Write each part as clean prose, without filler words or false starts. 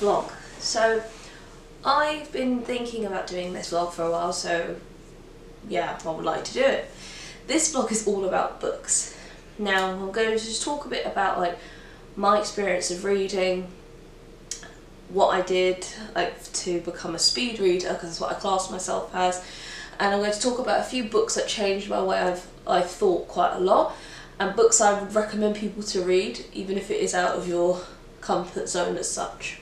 vlog. So I've been thinking about doing this vlog for a while, so yeah, I would like to do it. This vlog is all about books. Now I'm going to just talk a bit about like my experience of reading, what I did to become a speed reader, because that's what I class myself as, and I'm going to talk about a few books that changed my way I've thought quite a lot, and books I would recommend people to read, even if it is out of your comfort zone as such.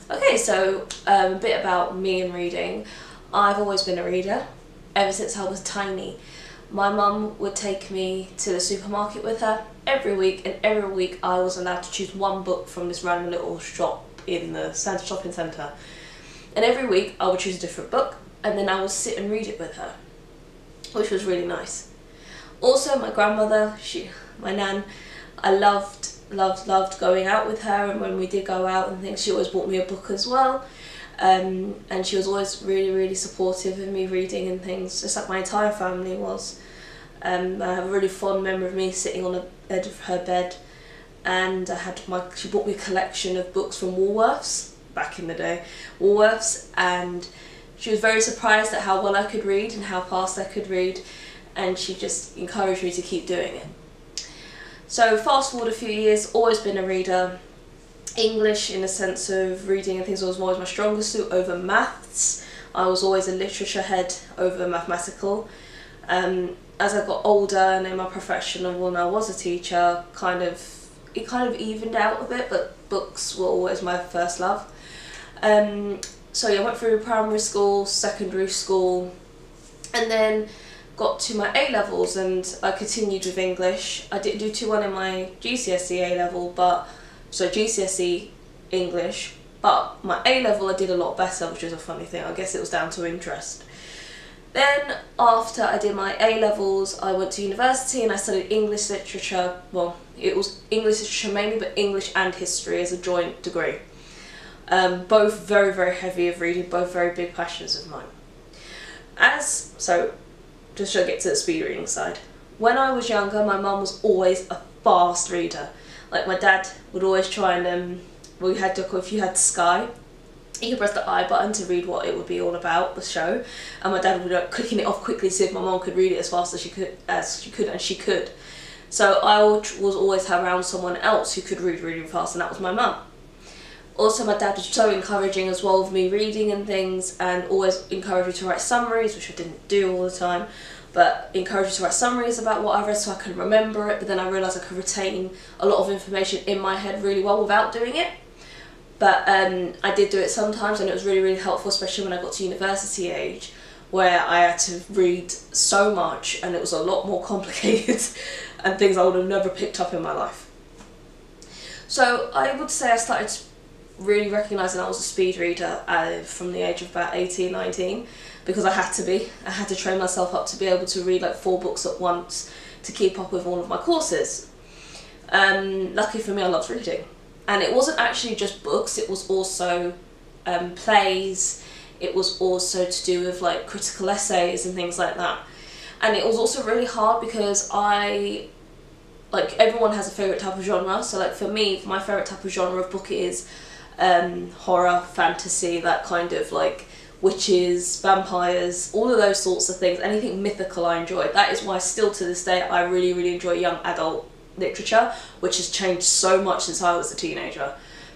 Okay, so a bit about me and reading. I've always been a reader, ever since I was tiny. My mum would take me to the supermarket with her every week, and every week I was allowed to choose one book from this random little shop in the shopping centre. And every week I would choose a different book, and then I would sit and read it with her, which was really nice. Also, my grandmother, my nan, I loved going out with her, and when we did go out and things, she always bought me a book as well. And she was always really supportive of me reading and things, just like my entire family was. I have a really fond memory of me sitting on the edge of her bed, and she bought me a collection of books from Woolworths, back in the day, Woolworths, and she was very surprised at how well I could read and how fast I could read, and she just encouraged me to keep doing it. So fast forward a few years, always been a reader. English, in the sense of reading and things, was always my strongest suit over maths. I was always a literature head over mathematical. As I got older and in my profession and when I was a teacher, it kind of evened out a bit, but books were always my first love. So yeah, I went through primary school, secondary school, and then got to my A-levels, and I continued with English. I didn't do too well in my GCSE A-level, so GCSE English, but my A-level I did a lot better, which is a funny thing. I guess it was down to interest. Then after I did my A-levels, I went to university and I studied English literature. Well, it was English literature mainly, but English and history as a joint degree. Both very heavy of reading, both very big passions of mine. So just to get to the speed reading side. When I was younger, my mum was always a fast reader. Like, my dad would always try and, if you had Sky, you could press the I button to read what it would be all about, the show, and my dad would be clicking it off quickly to see if my mum could read it as fast as she could, and she could. So I was always around someone else who could read really fast, and that was my mum. Also, my dad was so encouraging as well of me reading and things, and always encouraged me to write summaries, which I didn't do all the time, but encouraged me to write summaries about what I read so I could remember it. But then I realised I could retain a lot of information in my head really well without doing it. But I did do it sometimes, and it was really helpful, especially when I got to university age, where I had to read so much and it was a lot more complicated and things I would have never picked up in my life. So I would say I started really recognising I was a speed reader from the age of about 18, 19, because I had to be. I had to train myself up to be able to read like 4 books at once to keep up with all of my courses. Lucky for me, I loved reading. And it wasn't actually just books, it was also plays, it was also to do with like critical essays and things like that. And it was also really hard because everyone has a favourite type of genre, so like for me, my favourite type of genre of book is horror, fantasy, that kind of like witches, vampires, all of those sorts of things, anything mythical I enjoy. That is why still to this day I really enjoy young adult literature, which has changed so much since I was a teenager,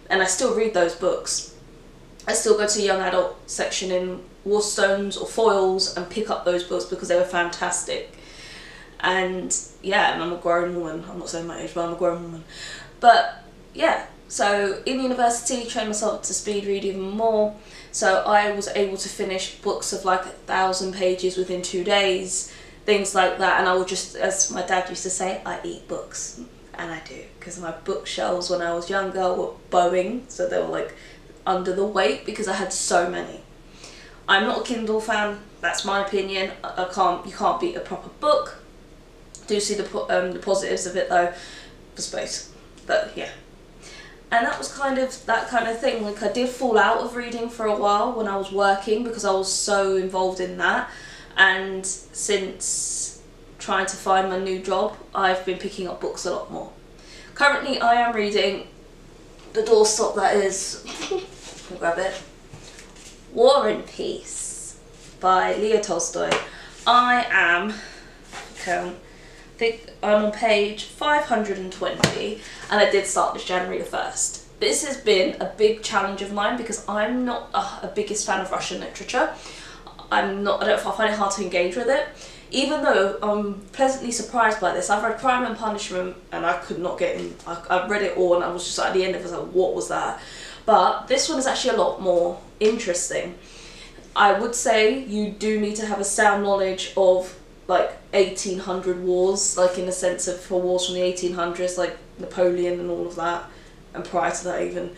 and I still read those books. I still go to the young adult section in Waterstones or Foyles and pick up those books because they were fantastic. And yeah, and I'm a grown woman. I'm not saying my age, but I'm a grown woman. But yeah, so in university, trained myself to speed read even more. So I was able to finish books of like 1,000 pages within 2 days, things like that. And I would just, as my dad used to say, I eat books. And I do, because my bookshelves when I was younger were bowing, so they were like under the weight because I had so many. I'm not a Kindle fan, that's my opinion. You can't beat a proper book. Do see the positives of it though, for space, but yeah. And that was that kind of thing. Like, I did fall out of reading for a while when I was working because I was so involved in that, and since trying to find my new job, I've been picking up books a lot more. Currently I am reading the doorstop that is. I'll grab it. War and Peace by Leo Tolstoy. I think I'm on page 520 and I did start this January the 1st. This has been a big challenge of mine because I'm not a biggest fan of Russian literature. I find it hard to engage with it. Even though I'm pleasantly surprised by this. I've read Crime and Punishment and I could not get in. I read it all and I was just at the end of it, I was like, what was that? But this one is actually a lot more interesting. I would say you do need to have a sound knowledge of like 1800 wars, like in the sense of for wars from the 1800s, like Napoleon and all of that, and prior to that even.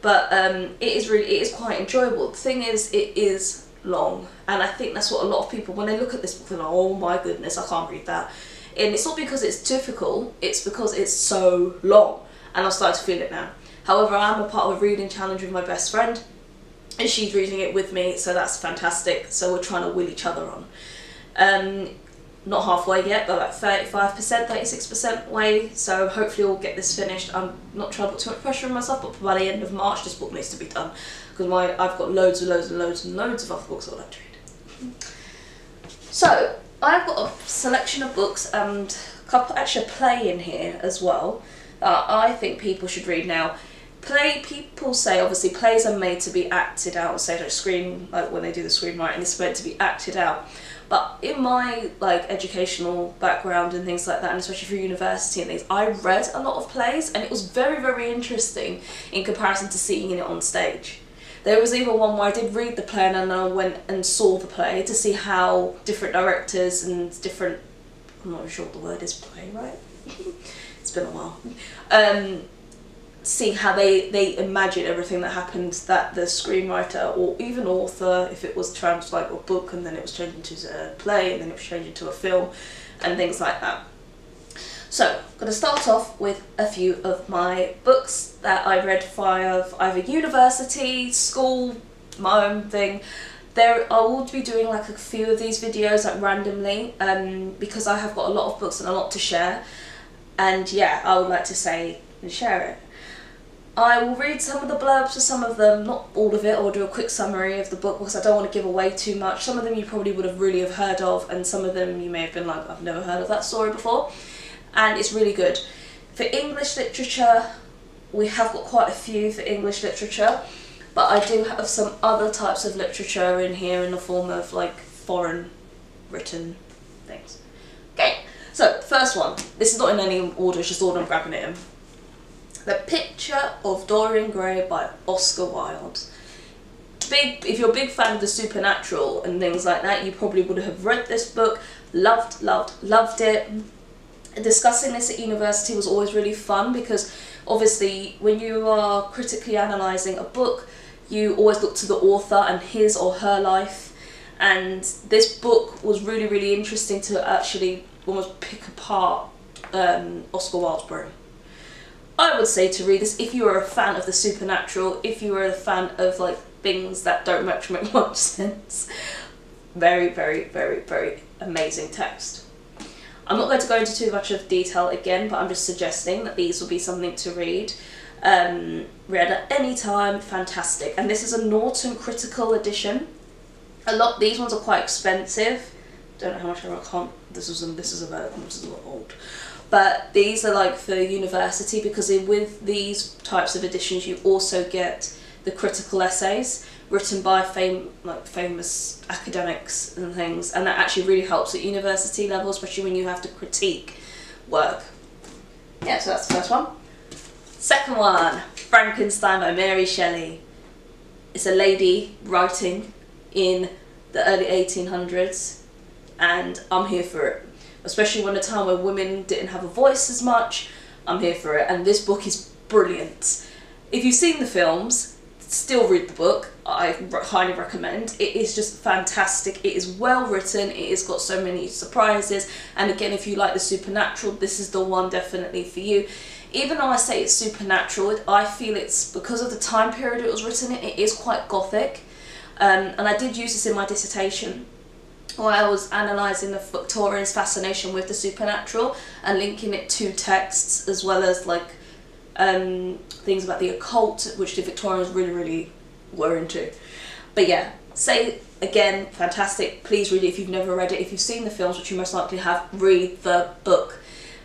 But it is quite enjoyable. The thing is, it is long, and I think that's what a lot of people, when they look at this book, they're like, oh my goodness, I can't read that. And it's not because it's difficult, it's because it's so long, and I'm starting to feel it now. However, I'm a part of a reading challenge with my best friend, and she's reading it with me, so that's fantastic. So we're trying to will each other on. Not halfway yet, but like 35%, 36% way, so hopefully we'll get this finished. I'm not trying to put too much pressure on myself, but by the end of March this book needs to be done, because I've got loads of other books I'd like to read. So I've got a selection of books and a couple, actually a play in here as well, that I think people should read. Now, people say obviously plays are made to be acted out, say like like when they do the screenwriting, it's meant to be acted out. But in my like educational background and things like that, and especially for university and things, I read a lot of plays and it was very, very interesting in comparison to seeing it on stage. There was even one where I did read the play and then I went and saw the play to see how different directors and different, I'm not sure what the word is, playwright? It's been a while. See how they imagine everything that happened, that the screenwriter or even author, if it was like a book and then it was changed into a play and then it was changed into a film and things like that. So I'm going to start off with a few of my books that I read via either university, school, my own thing. I will be doing like a few of these videos like randomly because I have got a lot of books and a lot to share, and yeah, I would like to say and share it. I will read some of the blurbs for some of them, not all of it, or do a quick summary of the book because I don't want to give away too much. Some of them you probably would have really heard of, and some of them you may have been like, I've never heard of that story before. And it's really good. For English literature, we have got quite a few for English literature, but I do have some other types of literature in here in the form of like foreign written things. Okay, so the first one, this is not in any order, it's just order I'm grabbing it in. The Picture of Dorian Gray by Oscar Wilde. If you're a big fan of the supernatural and things like that, you probably would have read this book, loved it. Discussing this at university was always really fun because obviously when you are critically analysing a book, you always look to the author and his or her life, and this book was really, really interesting to actually almost pick apart Oscar Wilde's brain. I would say to read this if you are a fan of the supernatural, if you are a fan of like things that don't make much sense. Very, very, very, very amazing text. I'm not going to go into too much of detail again, but I'm just suggesting that these will be something to read. Read at any time, fantastic. And this is a Norton Critical edition. These ones are quite expensive. Don't know how much I can't. This is a lot old. But these are like for university because with these types of editions you also get the critical essays written by famous academics and things, and that actually really helps at university level, especially when you have to critique work. Yeah, so that's the first one. Second one, Frankenstein by Mary Shelley. It's a lady writing in the early 1800s, and I'm here for it. Especially when a time when women didn't have a voice as much, I'm here for it, and this book is brilliant. If you've seen the films, still read the book, I highly recommend. It is just fantastic, it is well written, it has got so many surprises, and again if you like the supernatural, this is the one definitely for you. Even though I say it's supernatural, I feel it's, because of the time period it was written in, it is quite gothic, and I did use this in my dissertation, while I was analysing the Victorians' fascination with the supernatural and linking it to texts as well as like things about the occult, which the Victorians really were into. But yeah, say again, fantastic. Please read it if you've never read it. If you've seen the films, which you most likely have, read the book.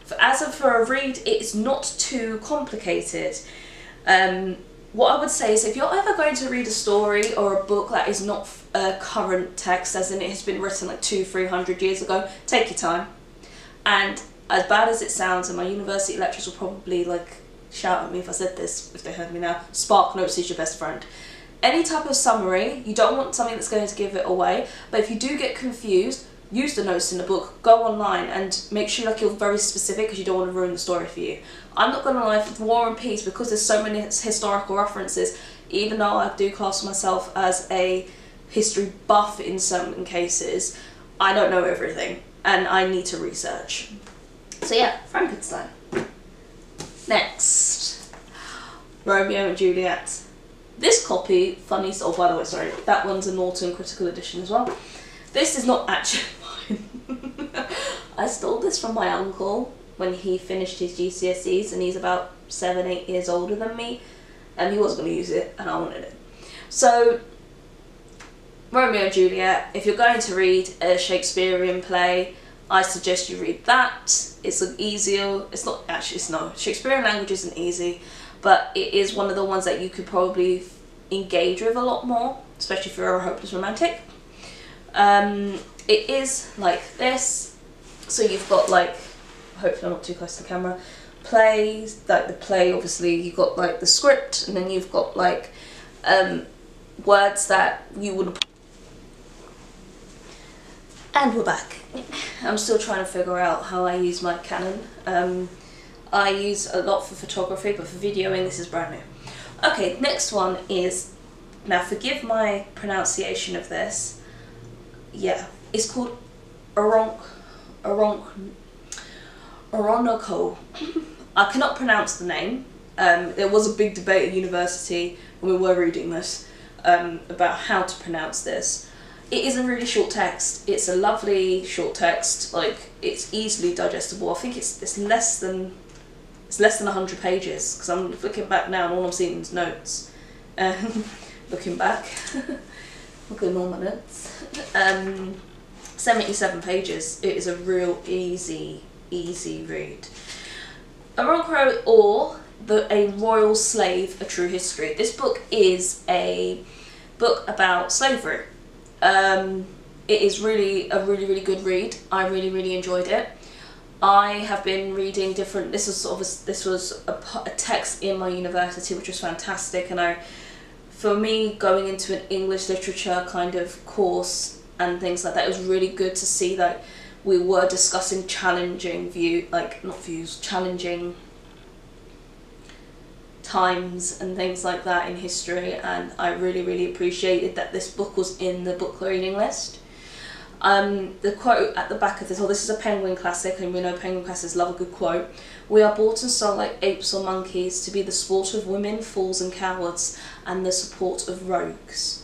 For a read, it's not too complicated. What I would say is if you're ever going to read a story or a book that is not a current text, as in it has been written like 200-300 years ago, take your time. And as bad as it sounds, and my university lecturers will probably like shout at me if I said this, if they heard me now, Spark Notes is your best friend. Any type of summary, you don't want something that's going to give it away, but if you do get confused, use the notes in the book, go online and make sure like you're very specific because you don't want to ruin the story for you. I'm not going to lie, for War and Peace, because there's so many historical references, even though I do class myself as a history buff in certain cases, I don't know everything and I need to research. So yeah, Frankenstein. Next, Romeo and Juliet. This copy, funny, oh by the way, sorry, that one's a Norton Critical Edition as well. This is not actually mine. I stole this from my uncle when he finished his GCSEs, and he's about 7-8 years older than me, and he was going to use it and I wanted it. So Romeo and Juliet, if you're going to read a Shakespearean play, I suggest you read that. It's an easier, it's not, actually it's not, Shakespearean language isn't easy, but it is one of the ones that you could probably engage with a lot more, especially if you're a hopeless romantic. It is like this, so you've got like, hopefully I'm not too close to the camera, plays, like the play obviously you've got like the script, and then you've got like words that you would. And we're back. I'm still trying to figure out how I use my Canon. I use a lot for photography, but for videoing this is brand new. Okay, next one is, now forgive my pronunciation of this, yeah, it's called Oronoco. I cannot pronounce the name. There was a big debate at university when we were reading this about how to pronounce this. It is a really short text. It's a lovely short text. Like, it's easily digestible. I think it's less than 100 pages, because I'm looking back now and all I'm seeing is notes. Looking back, looking at all my notes. 77 pages. It is a real easy read. Oronoco, or A Royal Slave, A True History. This book is a book about slavery. It is really a really good read. I really enjoyed it. I have been reading different, this was a text in my university which was fantastic, and for me going into an English literature kind of course and things like that, it was really good to see that we were discussing challenging challenging times and things like that in history, and I really appreciated that this book was in the book reading list. The quote at the back of this, this is a Penguin classic, and we know Penguin classics love a good quote. "We are bought and sold like apes or monkeys, to be the sport of women, fools and cowards, and the support of rogues."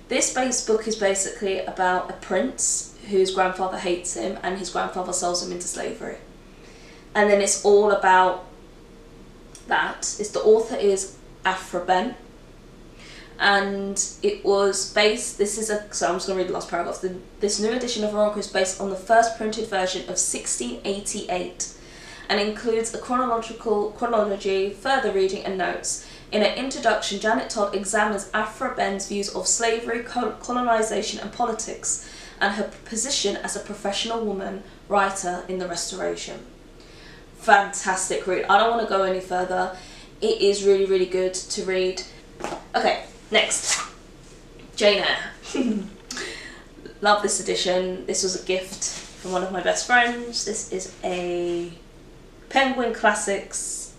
This book is basically about a prince whose grandfather hates him, and his grandfather sells him into slavery. And then it's all about that. The author is Afra Ben, and it was based, so I'm just going to read the last paragraph. This new edition of Oronoco is based on the first printed version of 1688 and includes a chronology, further reading and notes. In her introduction, Janet Todd examines Afra Ben's views of slavery, colonisation and politics, and her position as a professional woman writer in the Restoration. Fantastic read. I don't want to go any further. It is really good to read. Okay, next, Jane Eyre. Love this edition. This was a gift from one of my best friends. This is a Penguin Classics,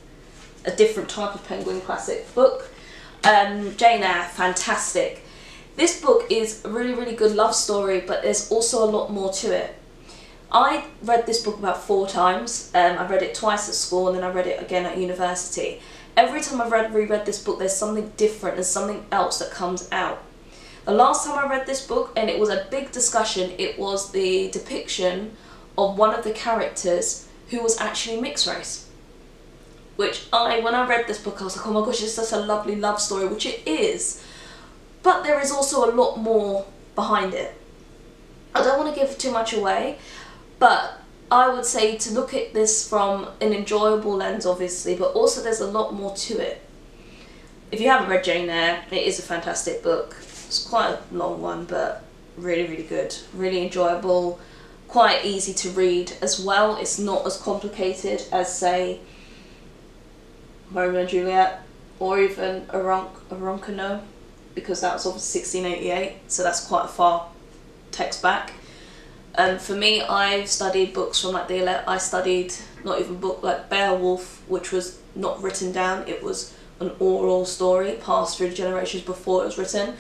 a different type of Penguin Classic book. Jane Eyre, fantastic. This book is a really good love story, but there's also a lot more to it. I read this book about 4 times. I read it twice at school, and then I read it again at university. Every time I've reread this book, there's something different, there's something else that comes out. The last time I read this book, and it was a big discussion, it was the depiction of one of the characters who was actually mixed race. which when I read this book, I was like, oh my gosh, it's such a lovely love story, which it is. But there is also a lot more behind it. I don't want to give too much away, but I would say to look at this from an enjoyable lens, obviously, but also there's a lot more to it. If you haven't read Jane Eyre, it is a fantastic book. It's quite a long one, but really, really good. Really enjoyable, quite easy to read as well. It's not as complicated as, say, Romeo and Juliet, or even Roncono, because that was obviously 1688, so that's quite a far text back. And for me, I've studied books from like I studied not even book like Beowulf, which was not written down, it was an oral story passed through generations before it was written.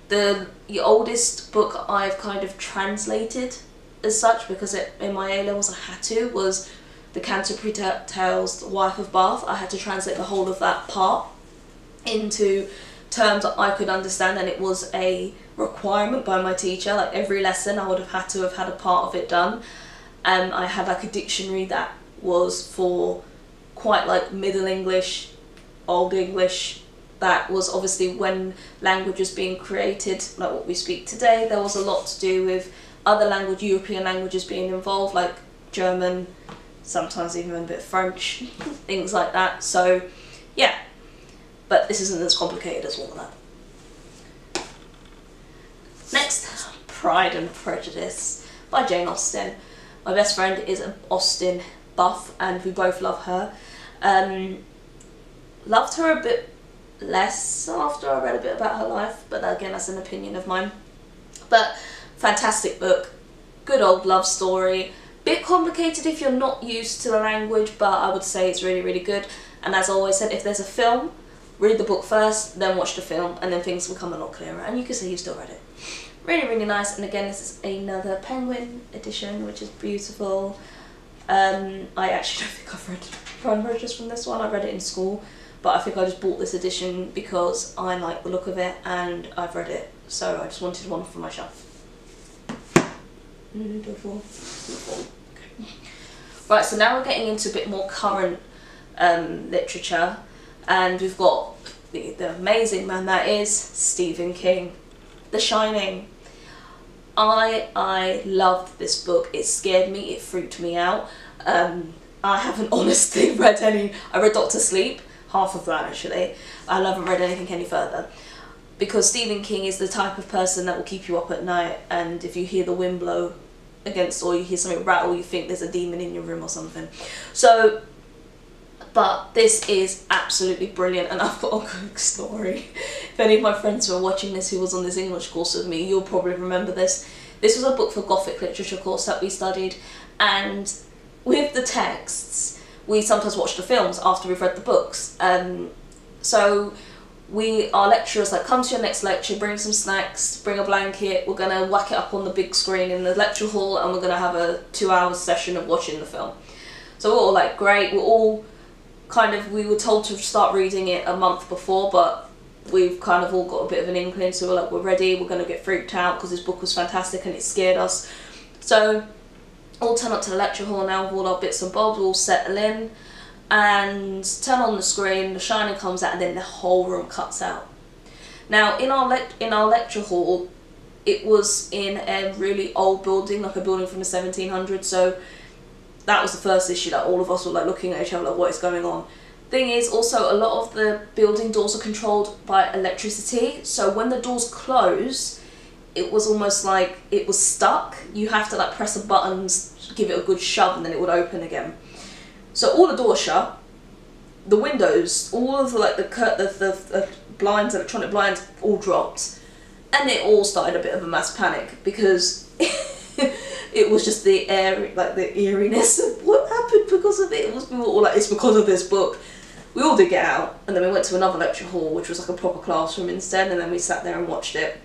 The oldest book I've kind of translated as such, because in my A-levels I had to, was the Canterbury Tales, The Wife of Bath. I had to translate the whole of that part into terms that I could understand, and it was a requirement by my teacher. Like every lesson I would have had to have had a part of it done. I had like a dictionary that was for quite like Middle English, Old English. That was obviously when language was being created, like what we speak today. There was a lot to do with other European languages being involved, like German, sometimes even a bit of French, things like that. So yeah, but this isn't as complicated as all of that. Next, Pride and Prejudice by Jane Austen. My best friend is an Austen buff, and we both love her. Loved her a bit less after I read a bit about her life, but again, that's an opinion of mine. But fantastic book, good old love story. Bit complicated if you're not used to the language, but I would say it's really, really good. And as I always said, if there's a film, read the book first, then watch the film, and then things will become a lot clearer, and you can say you still read it. Really, really nice. And again, this is another Penguin edition, which is beautiful. I actually don't think I've read Pride and Prejudice from this one. I read it in school, but I think I just bought this edition because I like the look of it and I've read it, so I just wanted one for my shelf. Okay. Right, so now we're getting into a bit more current literature, and we've got the amazing man that is Stephen King, The Shining. I loved this book. It scared me, it freaked me out. I haven't honestly read any. I read Doctor Sleep, half of that actually. I haven't read anything any further, because Stephen King is the type of person that will keep you up at night, and if you hear the wind blow against, or you hear something rattle, you think there's a demon in your room or something. So, but this is absolutely brilliant, and I've got a quick story. If any of my friends who are watching this who was on this English course with me, you'll probably remember this. This was a book for Gothic literature course that we studied, and with the texts, we sometimes watch the films after we've read the books. So our lecturers like, come to your next lecture, bring some snacks, bring a blanket, we're gonna whack it up on the big screen in the lecture hall, and we're gonna have a 2-hour session of watching the film. So we're all like, great, we were told to start reading it a month before, but we've kind of all got a bit of an inkling, so we're like, we're ready, we're gonna get freaked out because this book was fantastic and it scared us. So all turn up to the lecture hall now with all our bits and bobs, all settle in, and turn on the screen, The Shining comes out, and then the whole room cuts out. Now in our lecture hall, it was in a really old building, like a building from the 1700s, so that was the first issue, like all of us were like looking at each other like, what is going on? Thing is, also a lot of the building doors are controlled by electricity, so when the doors close, it was almost like it was stuck. You have to like press a button, give it a good shove, and then it would open again. So all the doors shut, the windows, all of the blinds, electronic blinds, all dropped, and it all started a bit of a mass panic, because it was just the air, like the eeriness of what happened because of it. We were all like, it's because of this book. We all did get out, and then we went to another lecture hall, which was like a proper classroom instead, and then we sat there and watched it.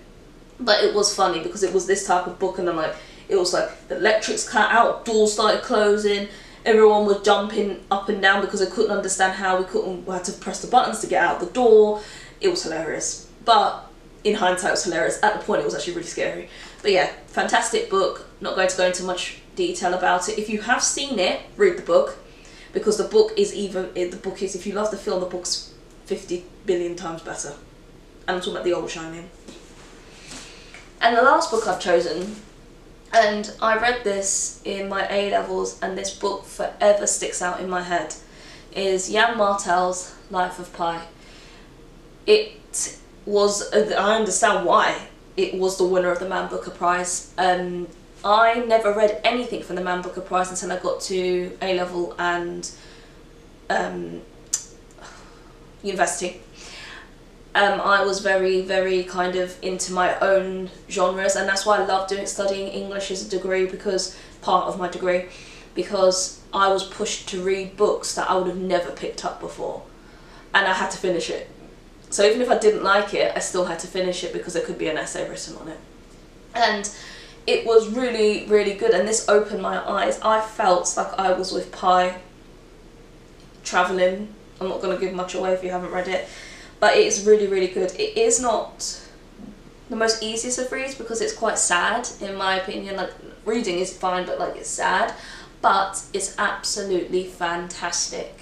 But it was funny because it was this type of book, and then like, it was like the electrics cut out, doors started closing, everyone was jumping up and down because they couldn't understand how we had to press the buttons to get out the door. It was hilarious. But in hindsight, it was hilarious. At the point, it was actually really scary. But yeah, fantastic book. Not going to go into much detail about it. If you have seen it, read the book. because the book is if you love the film, the book's 50 billion times better. And I'm talking about The Old Shining. And the last book I've chosen, and I read this in my A-levels, and this book forever sticks out in my head, is Jan Martel's Life of Pi. It was, I understand why it was the winner of the Man Booker Prize. I never read anything from the Man Booker Prize until I got to A-level and university. I was very, very kind of into my own genres, and that's why I love studying English as a degree, because part of my degree, because I was pushed to read books that I would have never picked up before, and I had to finish it. So even if I didn't like it, I still had to finish it because there could be an essay written on it. And it was really, really good, and this opened my eyes. I felt like I was with Pi, travelling. I'm not going to give much away if you haven't read it. But it is really, really good. It is not the most easiest of reads because it's quite sad, in my opinion. Like, reading is fine, but like, it's sad. But it's absolutely fantastic.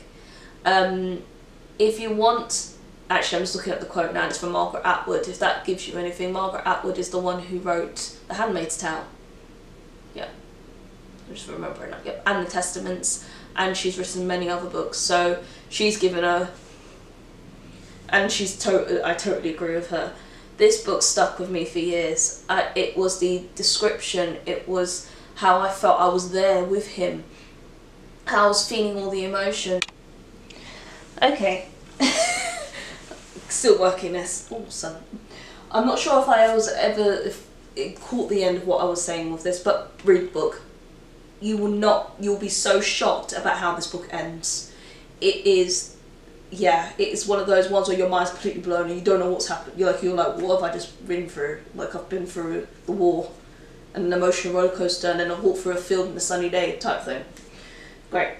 If you want, actually I'm just looking at the quote now, it's from Margaret Atwood, if that gives you anything. Margaret Atwood is the one who wrote The Handmaid's Tale. Yeah, I'm just remembering that. Yep, and The Testaments, and she's written many other books. So she's given her, and I totally agree with her. This book stuck with me for years. It was the description, it was how I felt I was there with him, how I was feeling all the emotion. Okay, still working this. Awesome. I'm not sure if I was ever caught the end of what I was saying with this, but read the book. You'll be so shocked about how this book ends. It is, yeah, it's one of those ones where your mind's completely blown and you don't know what's happened. You're like, what have I just been through? Like, I've been through the war and an emotional roller coaster, and then a walk through a field on a sunny day type thing. Great.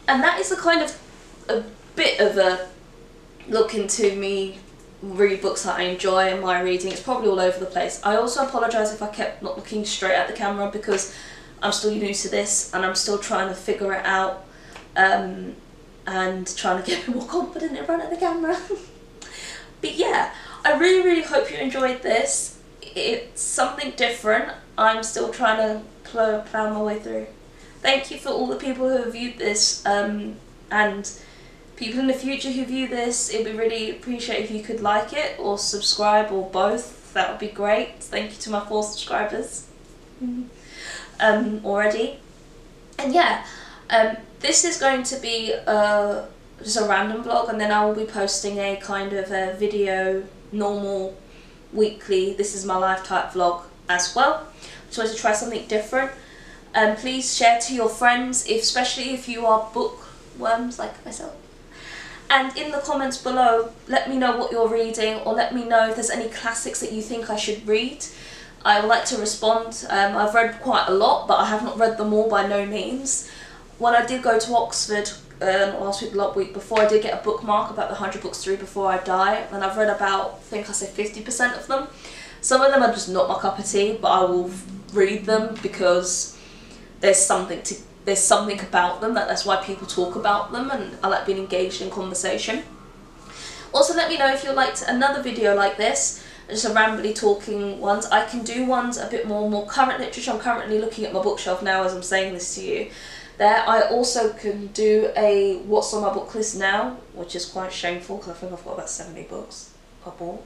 And that is a bit of a look into me read books that I enjoy and my reading. It's probably all over the place. I also apologise if I kept not looking straight at the camera because I'm still new to this and I'm still trying to figure it out. And trying to get more confident in front of the camera. But yeah, I really, really hope you enjoyed this. It's something different. I'm still trying to plow my way through. Thank you for all the people who have viewed this, and people in the future who view this. It'd be really appreciated if you could like it or subscribe or both. That would be great. Thank you to my 4 subscribers already. And yeah. This is going to be just a random vlog, and then I will be posting a kind of a video, normal, weekly, this is my life type vlog as well. Just wanted to try something different. Please share to your friends, especially if you are bookworms like myself. And in the comments below, let me know what you're reading, or let me know if there's any classics that you think I should read. I would like to respond. I've read quite a lot, but I have not read them all by no means. When I did go to Oxford last week, the week before, I did get a bookmark about the 100 books to read before I die, and I've read about, I think I said 50% of them. Some of them are just not my cup of tea, but I will read them because there's something about them, that's why people talk about them, and I like being engaged in conversation. Also, let me know if you liked another video like this, just a rambly talking ones. I can do ones a bit more current literature. I'm currently looking at my bookshelf now as I'm saying this to you. There, I also can do a what's on my book list now, which is quite shameful because I think I've got about 70 books I bought.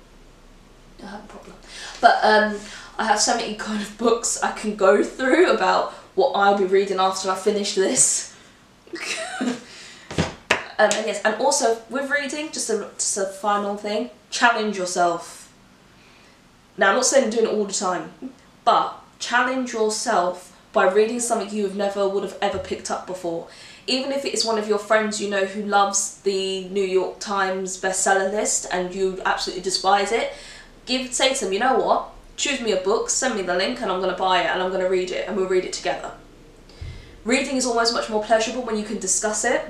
I have a problem. But I have so many kind of books I can go through about what I'll be reading after I finish this. And yes, and also with reading, just a final thing, challenge yourself. Now, I'm not saying I'm doing it all the time, but challenge yourself by reading something you would have ever picked up before. Even if it is one of your friends you know who loves the New York Times bestseller list and you absolutely despise it, say to them, you know what, choose me a book, send me the link and I'm going to buy it and I'm going to read it and we'll read it together. Reading is always much more pleasurable when you can discuss it,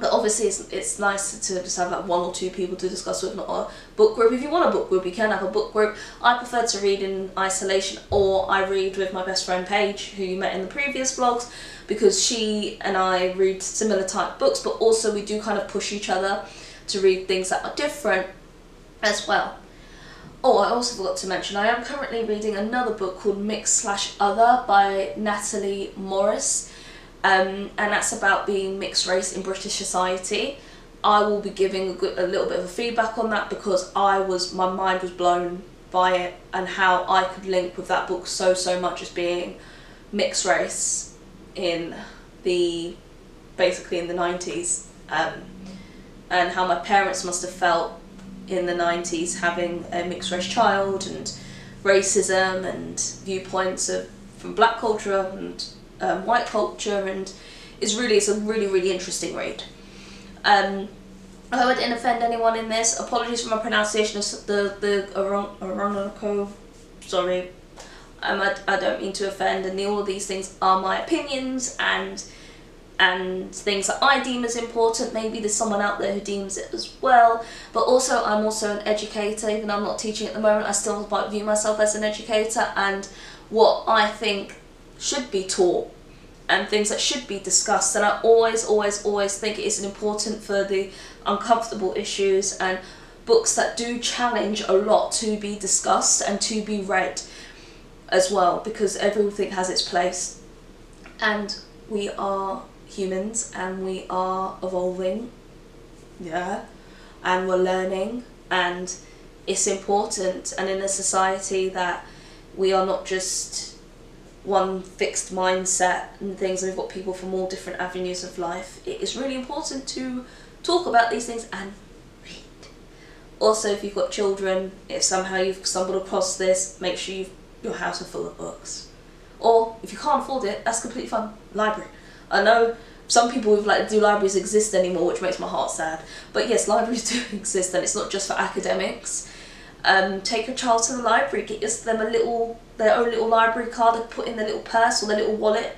But obviously it's nice to just have like 1 or 2 people to discuss with, not a book group. If you want a book group, you can have a book group. I prefer to read in isolation, or I read with my best friend Paige, who you met in the previous vlogs, because she and I read similar type books, but also we do kind of push each other to read things that are different as well. Oh, I also forgot to mention, I am currently reading another book called Mixed/Other by Natalie Morris. And that's about being mixed race in British society. I will be giving a little bit of a feedback on that, because my mind was blown by it and how I could link with that book so much as being mixed race in basically in the 90s, and how my parents must have felt in the 90s having a mixed race child, and racism and viewpoints from black culture and white culture, and it's a really interesting read. I hope I didn't offend anyone in this. Apologies for my pronunciation of the Oronoco. Sorry, I don't mean to offend, and all of these things are my opinions and things that I deem as important. Maybe there's someone out there who deems it as well, but also I'm also an educator. Even though I'm not teaching at the moment, I still might view myself as an educator, and what I think should be taught and things that should be discussed, and I always think it is important for the uncomfortable issues and books that do challenge a lot to be discussed and to be read as well, because everything has its place, and we are humans and we are evolving, yeah, and we're learning, and it's important. And in a society that we are not just one fixed mindset and things, and we've got people from all different avenues of life, it is really important to talk about these things and read. Also, if you've got children, if somehow you've stumbled across this, make sure your house is full of books. Or if you can't afford it, that's completely fine. Library. I know some people who've do libraries exist anymore, which makes my heart sad. But yes, libraries do exist, and it's not just for academics. Take your child to the library, get them their own little library card to put in their little purse or their little wallet.